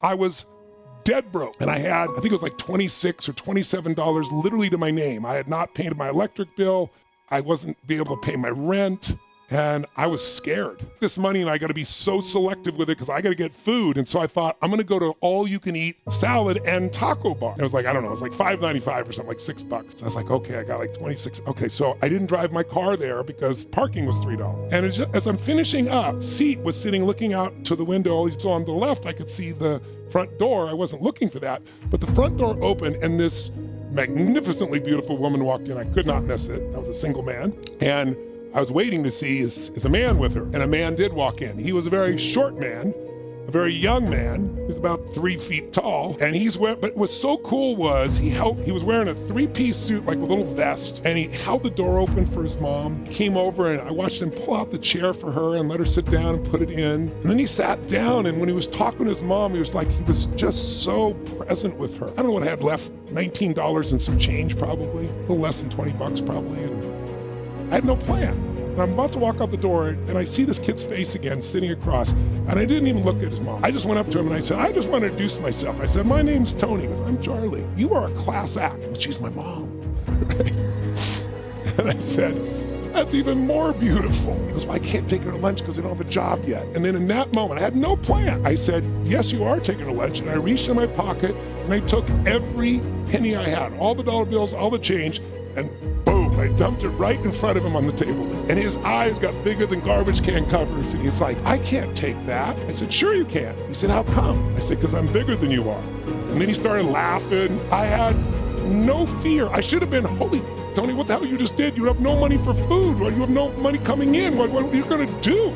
I was dead broke. And I think it was like $26 or $27 literally to my name. I had not paid my electric bill. I wasn't be able to pay my rent. And I was scared. This money, and I got to be so selective with it because I got to get food. And so I thought, I'm going to go to all-you-can-eat salad and taco bar. And it was like, I don't know, it was like $5.95 or something, like $6. So I was like, okay, I got like 26. Okay, so I didn't drive my car there because parking was $3. And as I'm finishing up, Seat was sitting looking out to the window. So on the left, I could see the front door. I wasn't looking for that. But the front door opened, and this magnificently beautiful woman walked in. I could not miss it. I was a single man. And I was waiting to see is a man with her, and a man did walk in. He was a very short man, a very young man. He was about 3 feet tall, and but what's so cool was he was wearing a 3-piece suit, like with a little vest, and he held the door open for his mom, came over, and I watched him pull out the chair for her and let her sit down and put it in. And then he sat down, and when he was talking to his mom, he was just so present with her. I don't know what I had left, $19 and some change probably, a little less than $20 probably, and I had no plan. And I'm about to walk out the door, and I see this kid's face again sitting across, and I didn't even look at his mom. I just went up to him and I said, I just want to introduce myself. I said, my name's Tony. He goes, I'm Charlie. You are a class act. And she's my mom. Right? And I said, that's even more beautiful. He goes, well, I can't take her to lunch because I don't have a job yet. And then in that moment, I had no plan. I said, yes, you are taking her to lunch. And I reached in my pocket, and I took every penny I had, all the dollar bills, all the change, and boom, I dumped it right in front of him on the table. And his eyes got bigger than garbage can covers. And he's like, I can't take that. I said, sure you can. He said, how come? I said, because I'm bigger than you are. And then he started laughing. I had no fear. I should have been, holy Tony, what the hell you just did? You have no money for food. Well, you have no money coming in. What are you going to do?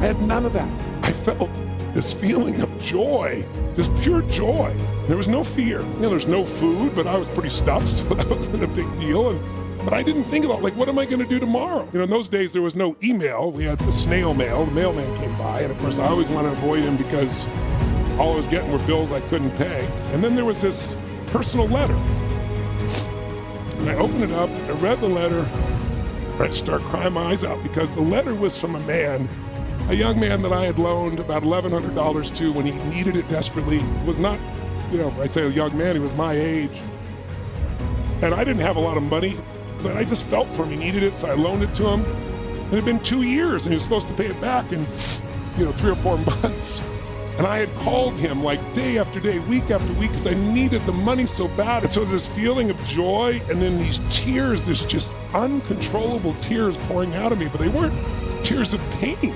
I had none of that. I felt this feeling of joy, just pure joy. There was no fear. There's no food, but I was pretty stuffed, so that wasn't a big deal. But I didn't think about, what am I going to do tomorrow? In those days, there was no email. We had the snail mail. The mailman came by, and of course, I always want to avoid him because all I was getting were bills I couldn't pay. And then there was this personal letter. And I opened it up, I read the letter, I just started crying my eyes out because the letter was from a young man that I had loaned about $1,100 to when he needed it desperately. He was not, I'd say a young man, he was my age. And I didn't have a lot of money, but I just felt for him. He needed it, so I loaned it to him. It had been 2 years, and he was supposed to pay it back in, 3 or 4 months. And I had called him day after day, week after week, because I needed the money so bad. And so this feeling of joy, and then these tears, there's just uncontrollable tears pouring out of me, but they weren't tears of pain.